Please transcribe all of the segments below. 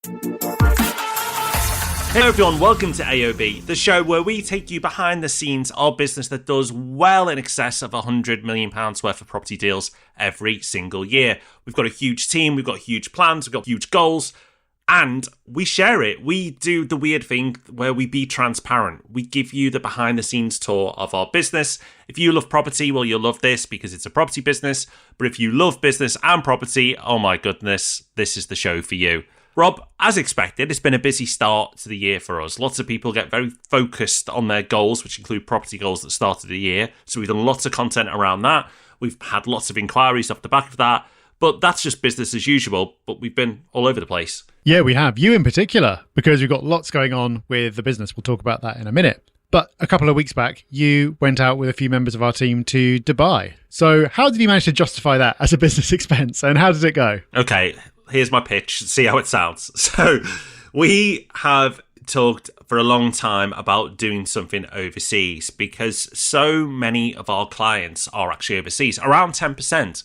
Hey everyone, welcome to AOB, the show where we take you behind the scenes of business that does well in excess of £100 million worth of property deals every single year. We've got a huge team, we've got huge plans, we've got huge goals, and we share it. We do the weird thing where we be transparent. We give you the behind the scenes tour of our business. If you love property, well, you'll love this because it's a property business. But if you love business and property, oh my goodness, this is the show for you. Rob, as expected, it's been a busy start to the year for us. Lots of people get very focused on their goals, which include property goals at the start of the year. So we've done lots of content around that. We've had lots of inquiries off the back of that. But that's just business as usual. But we've been all over the place. Yeah, we have. You in particular, because we've got lots going on with the business. We'll talk about that in a minute. But a couple of weeks back, you went out with a few members of our team to Dubai. So how did you manage to justify that as a business expense? And how did it go? Okay, here's my pitch. See how it sounds. So we have talked for a long time about doing something overseas because so many of our clients are actually overseas, around 10%.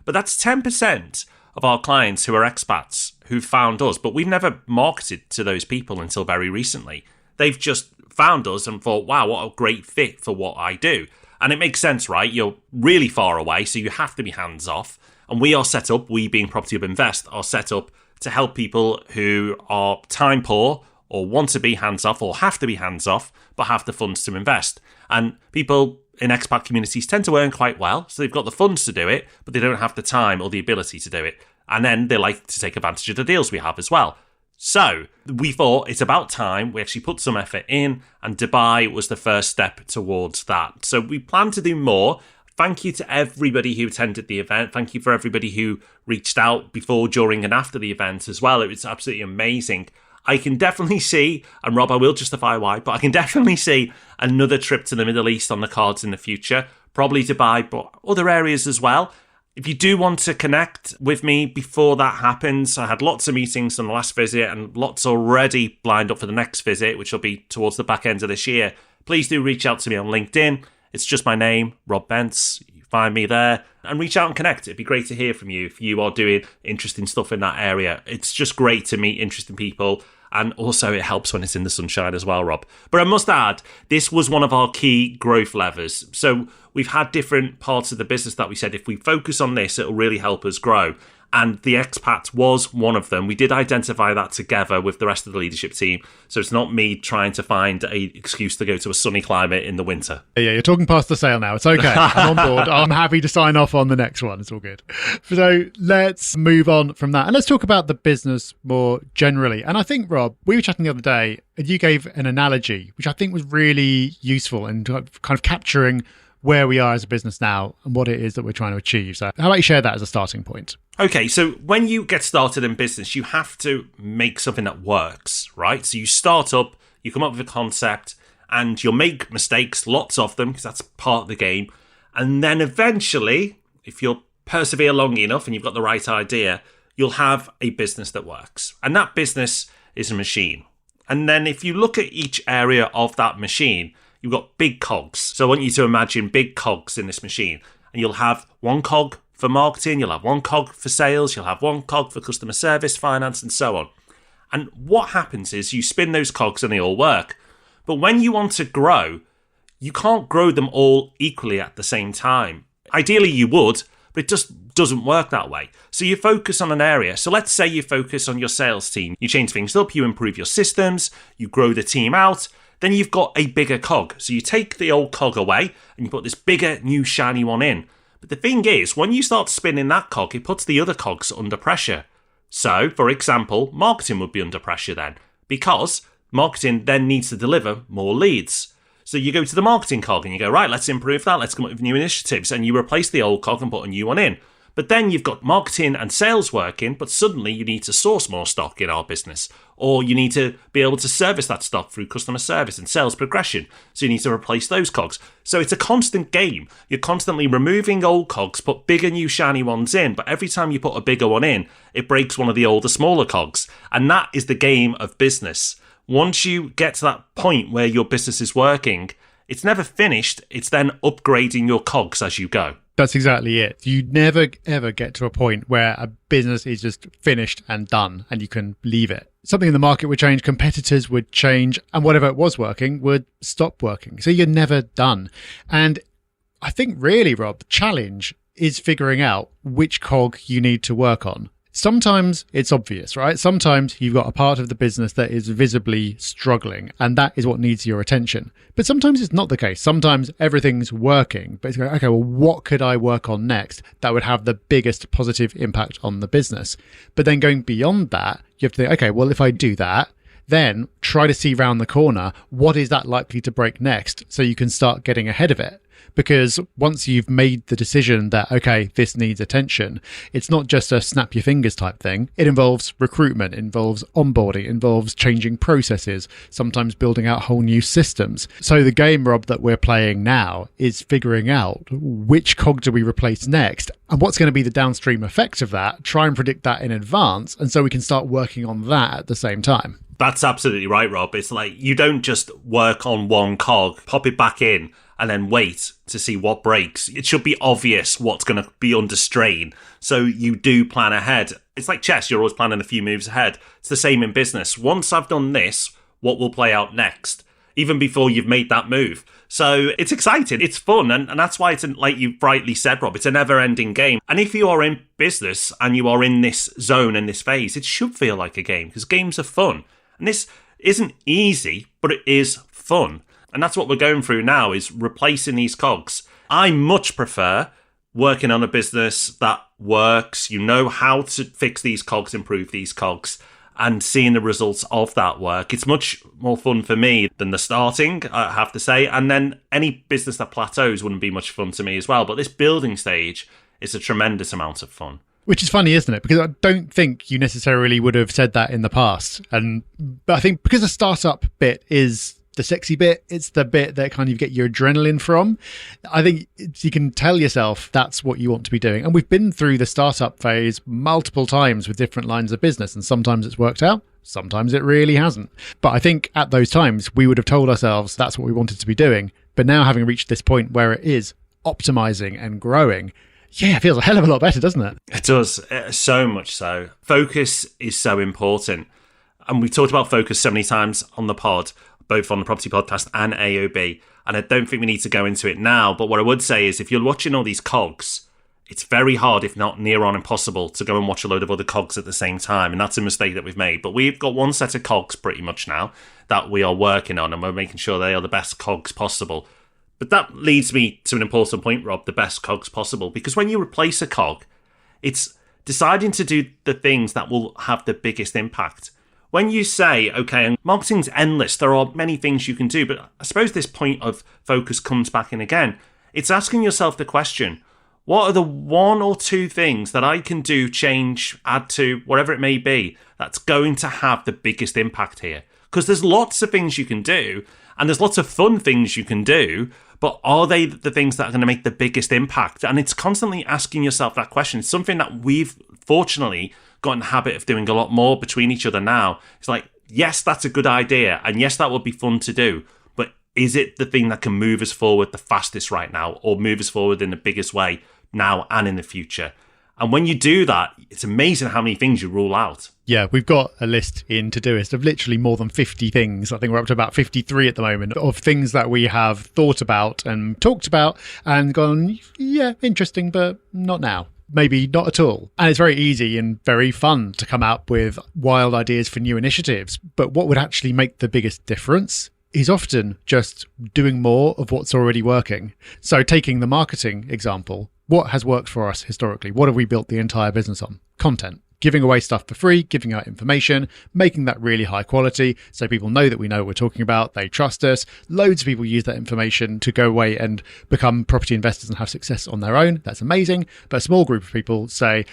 But that's 10% of our clients who are expats who found us. But we've never marketed to those people until very recently. They've just found us and thought, wow, what a great fit for what I do. And it makes sense, right? You're really far away, so you have to be hands off. And we are set up, we being Property Hub Invest, are set up to help people who are time poor or want to be hands off or have to be hands off, but have the funds to invest. And people in expat communities tend to earn quite well, so they've got the funds to do it, but they don't have the time or the ability to do it. And then they like to take advantage of the deals we have as well. So we thought it's about time we actually put some effort in, and Dubai was the first step towards that. So we plan to do more. Thank you to everybody who attended the event. Thank you for everybody who reached out before, during, and after the event as well. It was absolutely amazing. I can definitely see, and Rob, I will justify why, but I can definitely see another trip to the Middle East on the cards in the future. Probably Dubai, but other areas as well. If you do want to connect with me before that happens, I had lots of meetings on the last visit and lots already lined up for the next visit, which will be towards the back end of this year. Please do reach out to me on LinkedIn. It's just my name, Rob Bence. You find me there and reach out and connect. It'd be great to hear from you if you are doing interesting stuff in that area. It's just great to meet interesting people. And also it helps when it's in the sunshine as well, Rob. But I must add, this was one of our key growth levers. So we've had different parts of the business that we said, if we focus on this, it'll really help us grow. And the expat was one of them. We did identify that together with the rest of the leadership team. So it's not me trying to find an excuse to go to a sunny climate in the winter. Yeah, you're talking past the sale now. It's okay. I'm on board. I'm happy to sign off on the next one. It's all good. So let's move on from that. And let's talk about the business more generally. And I think, Rob, we were chatting the other day and you gave an analogy, which I think was really useful in kind of capturing where we are as a business now and what it is that we're trying to achieve. So how about you share that as a starting point? Okay, so when you get started in business, you have to make something that works, right? So you start up, you come up with a concept, and you'll make mistakes, lots of them, because that's part of the game. And then eventually, if you'll persevere long enough and you've got the right idea, you'll have a business that works. And that business is a machine. And then if you look at each area of that machine, you've got big cogs. So I want you to imagine big cogs in this machine. And you'll have one cog for marketing, you'll have one cog for sales, you'll have one cog for customer service, finance, and so on. And what happens is you spin those cogs and they all work. But when you want to grow, you can't grow them all equally at the same time. Ideally you would, but it just doesn't work that way. So you focus on an area. So let's say you focus on your sales team. You change things up, you improve your systems, you grow the team out. Then you've got a bigger cog. So you take the old cog away and you put this bigger, new, shiny one in. But the thing is, when you start spinning that cog, it puts the other cogs under pressure. So, for example, marketing would be under pressure then, because marketing then needs to deliver more leads. So you go to the marketing cog and you go, right, let's improve that. Let's come up with new initiatives. And you replace the old cog and put a new one in. But then you've got marketing and sales working, but suddenly you need to source more stock in our business. Or you need to be able to service that stock through customer service and sales progression. So you need to replace those cogs. So it's a constant game. You're constantly removing old cogs, put bigger, new, shiny ones in. But every time you put a bigger one in, it breaks one of the older, smaller cogs. And that is the game of business. Once you get to that point where your business is working, it's never finished. It's then upgrading your cogs as you go. That's exactly it. You never, ever get to a point where a business is just finished and done and you can leave it. Something in the market would change, competitors would change, and whatever was working would stop working. So you're never done. And I think really, Rob, the challenge is figuring out which cog you need to work on. Sometimes it's obvious, right? Sometimes you've got a part of the business that is visibly struggling, and that is what needs your attention. But sometimes it's not the case. Sometimes everything's working, but it's going, okay, well, what could I work on next that would have the biggest positive impact on the business? But then going beyond that, you have to think, okay, well, if I do that, then try to see round the corner, what is that likely to break next? So you can start getting ahead of it. Because once you've made the decision that, okay, this needs attention, it's not just a snap your fingers type thing. It involves recruitment, involves onboarding, involves changing processes, sometimes building out whole new systems. So the game, Rob, that we're playing now is figuring out which cog do we replace next and what's going to be the downstream effect of that, try and predict that in advance. And so we can start working on that at the same time. That's absolutely right, Rob. It's like you don't just work on one cog, pop it back in, and then wait to see what breaks. It should be obvious what's going to be under strain. So you do plan ahead. It's like chess. You're always planning a few moves ahead. It's the same in business. Once I've done this, what will play out next? Even before you've made that move. So it's exciting. It's fun. And that's why it's, like you rightly said, Rob, it's a never-ending game. And if you are in business and you are in this zone and this phase, it should feel like a game because games are fun. And this isn't easy, but it is fun. And that's what we're going through now, is replacing these cogs. I much prefer working on a business that works. You know how to fix these cogs, improve these cogs, and seeing the results of that work. It's much more fun for me than the starting, I have to say. And then any business that plateaus wouldn't be much fun to me as well. But this building stage is a tremendous amount of fun. Which is funny, isn't it? Because I don't think you necessarily would have said that in the past. But I think because the startup bit is the sexy bit, it's the bit that kind of get your adrenaline from. I think you can tell yourself that's what you want to be doing. And we've been through the startup phase multiple times with different lines of business, and sometimes it's worked out, sometimes it really hasn't. But I think at those times we would have told ourselves that's what we wanted to be doing. But now, having reached this point where it is optimizing and growing, yeah, it feels a hell of a lot better, doesn't it? It does, so much so. Focus is so important. And we've talked about focus so many times on the pod, both on the Property Podcast and AOB. And I don't think we need to go into it now. But what I would say is if you're watching all these cogs, it's very hard, if not near on impossible, to go and watch a load of other cogs at the same time. And that's a mistake that we've made. But we've got one set of cogs pretty much now that we are working on, and we're making sure they are the best cogs possible. But that leads me to an important point, Rob, the best cogs possible. Because when you replace a cog, it's deciding to do the things that will have the biggest impact. When you say, okay, marketing's endless, there are many things you can do, but I suppose this point of focus comes back in again. It's asking yourself the question, what are the one or two things that I can do, change, add to, whatever it may be, that's going to have the biggest impact here? Because there's lots of things you can do, and there's lots of fun things you can do, but are they the things that are going to make the biggest impact? And it's constantly asking yourself that question. It's something that we've fortunately got in the habit of doing a lot more between each other now. It's like, yes, that's a good idea, and yes, that would be fun to do, but is it the thing that can move us forward the fastest right now, or move us forward in the biggest way now and in the future? And when you do that, it's amazing how many things you rule out. Yeah, we've got a list in Todoist of literally more than 50 things. I think we're up to about 53 at the moment of things that we have thought about and talked about and gone, yeah, interesting, but not now. Maybe not at all. And it's very easy and very fun to come up with wild ideas for new initiatives. But what would actually make the biggest difference is often just doing more of what's already working. So taking the marketing example, what has worked for us historically? What have we built the entire business on? Content. Giving away stuff for free, giving out information, making that really high quality so people know that we know what we're talking about, they trust us. Loads of people use that information to go away and become property investors and have success on their own. That's amazing. But a small group of people say,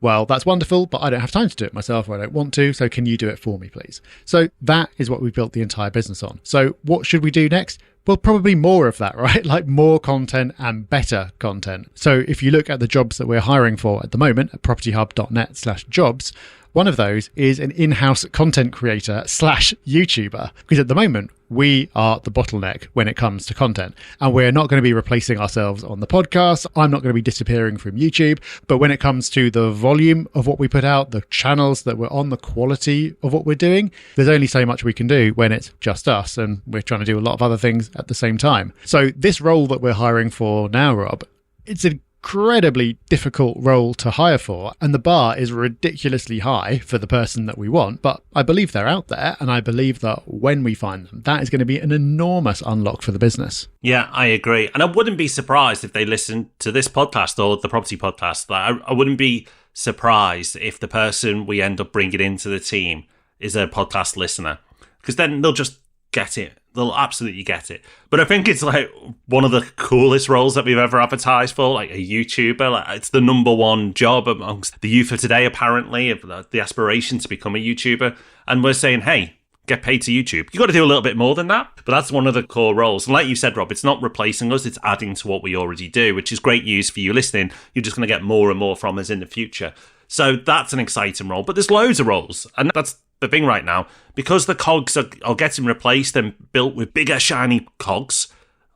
well, that's wonderful, but I don't have time to do it myself, or I don't want to, so can you do it for me, please? So that is what we've built the entire business on. So what should we do next? Well, probably more of that, right? Like more content and better content. So if you look at the jobs that we're hiring for at the moment at propertyhub.net/jobs, one of those is an in-house content creator /YouTuber. Because at the moment, we are the bottleneck when it comes to content. And we're not going to be replacing ourselves on the podcast. I'm not going to be disappearing from YouTube. But when it comes to the volume of what we put out, the channels that we're on, the quality of what we're doing, there's only so much we can do when it's just us. And we're trying to do a lot of other things at the same time. So this role that we're hiring for now, Rob, it's an incredibly difficult role to hire for, and the bar is ridiculously high for the person that we want, but I believe they're out there, and I believe that when we find them, that is going to be an enormous unlock for the business. Yeah, I agree. And I wouldn't be surprised if they listen to this podcast or the property podcast. I wouldn't be surprised if the person we end up bringing into the team is a podcast listener, because then they'll just get it. They'll absolutely get it. But I think it's like one of the coolest roles that we've ever advertised for, like a YouTuber. Like, it's the number one job amongst the youth of today, apparently, of the aspiration to become a YouTuber. And we're saying, hey, get paid to YouTube. You've got to do a little bit more than that. But that's one of the core roles. And like you said, Rob, it's not replacing us. It's adding to what we already do, which is great news for you listening. You're just going to get more and more from us in the future. So that's an exciting role. But there's loads of roles. And that's the thing right now, because the cogs are getting replaced and built with bigger, shiny cogs.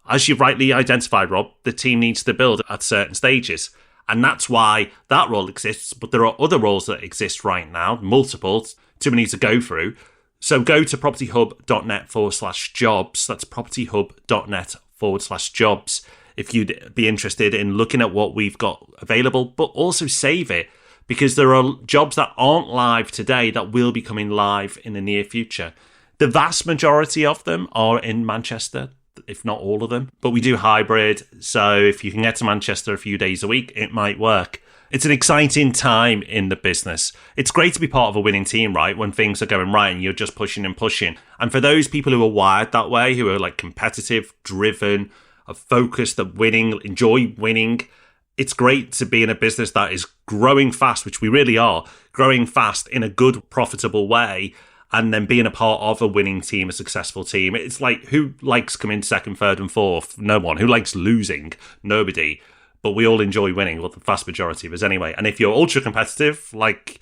As you've rightly identified, Rob, the team needs to build at certain stages. And that's why that role exists. But there are other roles that exist right now, multiple, too many to go through. So go to propertyhub.net/jobs. That's propertyhub.net/jobs. If you'd be interested in looking at what we've got available, but also save it, because there are jobs that aren't live today that will be coming live in the near future. The vast majority of them are in Manchester, if not all of them. But we do hybrid, so if you can get to Manchester a few days a week, it might work. It's an exciting time in the business. It's great to be part of a winning team, right? When things are going right and you're just pushing and pushing. And for those people who are wired that way, who are like competitive, driven, are focused at winning, enjoy winning, it's great to be in a business that is growing fast, which we really are, growing fast in a good, profitable way, and then being a part of a winning team, a successful team. It's like, who likes coming second, third, and fourth? No one. Who likes losing? Nobody. But we all enjoy winning, well, the vast majority of us anyway. And if you're ultra competitive, like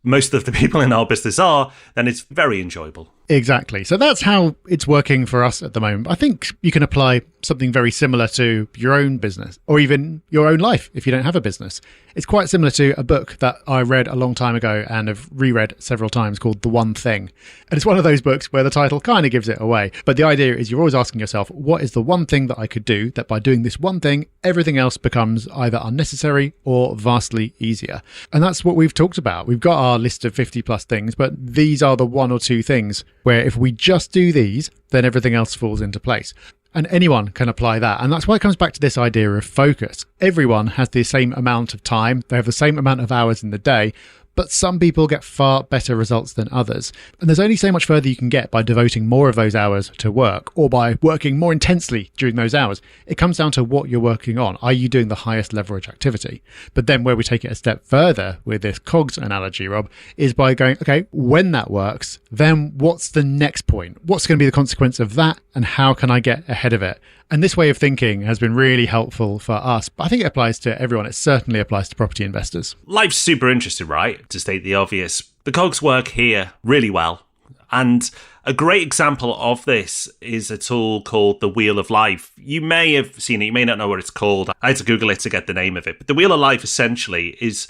most of the people in our business are, then it's very enjoyable. Exactly. So that's how it's working for us at the moment. I think you can apply something very similar to your own business or even your own life if you don't have a business. It's quite similar to a book that I read a long time ago and have reread several times called The One Thing. And it's one of those books where the title kind of gives it away. But the idea is you're always asking yourself, what is the one thing that I could do that by doing this one thing, everything else becomes either unnecessary or vastly easier? And that's what we've talked about. We've got our list of 50 plus things, but these are the one or two things where if we just do these, then everything else falls into place. And anyone can apply that. And that's why it comes back to this idea of focus. Everyone has the same amount of time. They have the same amount of hours in the day. But some people get far better results than others. And there's only so much further you can get by devoting more of those hours to work or by working more intensely during those hours. It comes down to what you're working on. Are you doing the highest leverage activity? But then where we take it a step further with this cogs analogy, Rob, is by going, okay, when that works, then what's the next point? What's going to be the consequence of that? And how can I get ahead of it? And this way of thinking has been really helpful for us. But I think it applies to everyone. It certainly applies to property investors. Life's super interesting, right? To state the obvious. The cogs work here really well. And a great example of this is a tool called the Wheel of Life. You may have seen it. You may not know what it's called. I had to Google it to get the name of it. But the Wheel of Life essentially is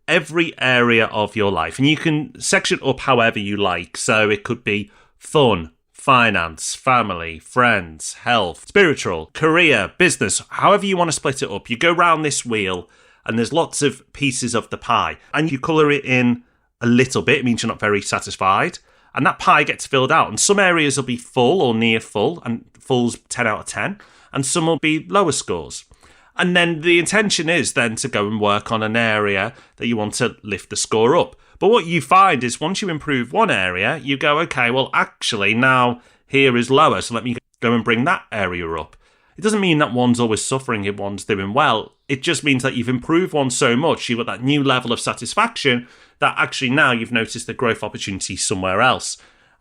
every area of your life. And you can section it up however you like. So it could be fun, finance, family, friends, health, spiritual, career, business, however you want to split it up. You go round this wheel and there's lots of pieces of the pie and you colour it in a little bit. It means you're not very satisfied. And that pie gets filled out. And some areas will be full or near full, and full's 10 out of 10. And some will be lower scores. And then the intention is then to go and work on an area that you want to lift the score up. But what you find is once you improve one area, you go, okay, well, actually now here is lower, so let me go and bring that area up. It doesn't mean that one's always suffering if one's doing well. It just means that you've improved one so much, you've got that new level of satisfaction that actually now you've noticed the growth opportunity somewhere else.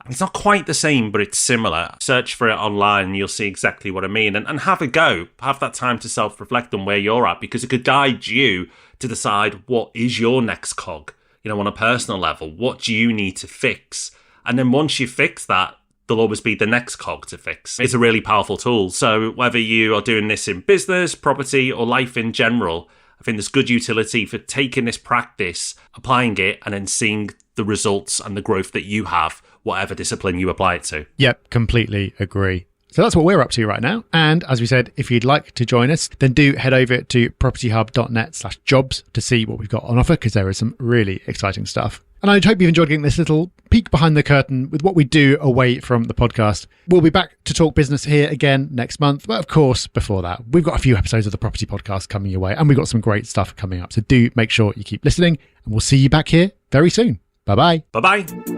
It's not quite the same, but it's similar. Search for it online and you'll see exactly what I mean. And have a go. Have that time to self-reflect on where you're at, because it could guide you to decide what is your next cog. You know, on a personal level, what do you need to fix? And then once you fix that, there'll always be the next cog to fix. It's a really powerful tool. So whether you are doing this in business, property, or life in general, I think there's good utility for taking this practice, applying it, and then seeing the results and the growth that you have, whatever discipline you apply it to. Yep, completely agree. So that's what we're up to right now. And as we said, if you'd like to join us, then do head over to propertyhub.net/jobs to see what we've got on offer, because there is some really exciting stuff. And I hope you've enjoyed getting this little peek behind the curtain with what we do away from the podcast. We'll be back to talk business here again next month. But of course, before that, we've got a few episodes of the Property Podcast coming your way, and we've got some great stuff coming up. So do make sure you keep listening, and we'll see you back here very soon. Bye-bye. Bye-bye.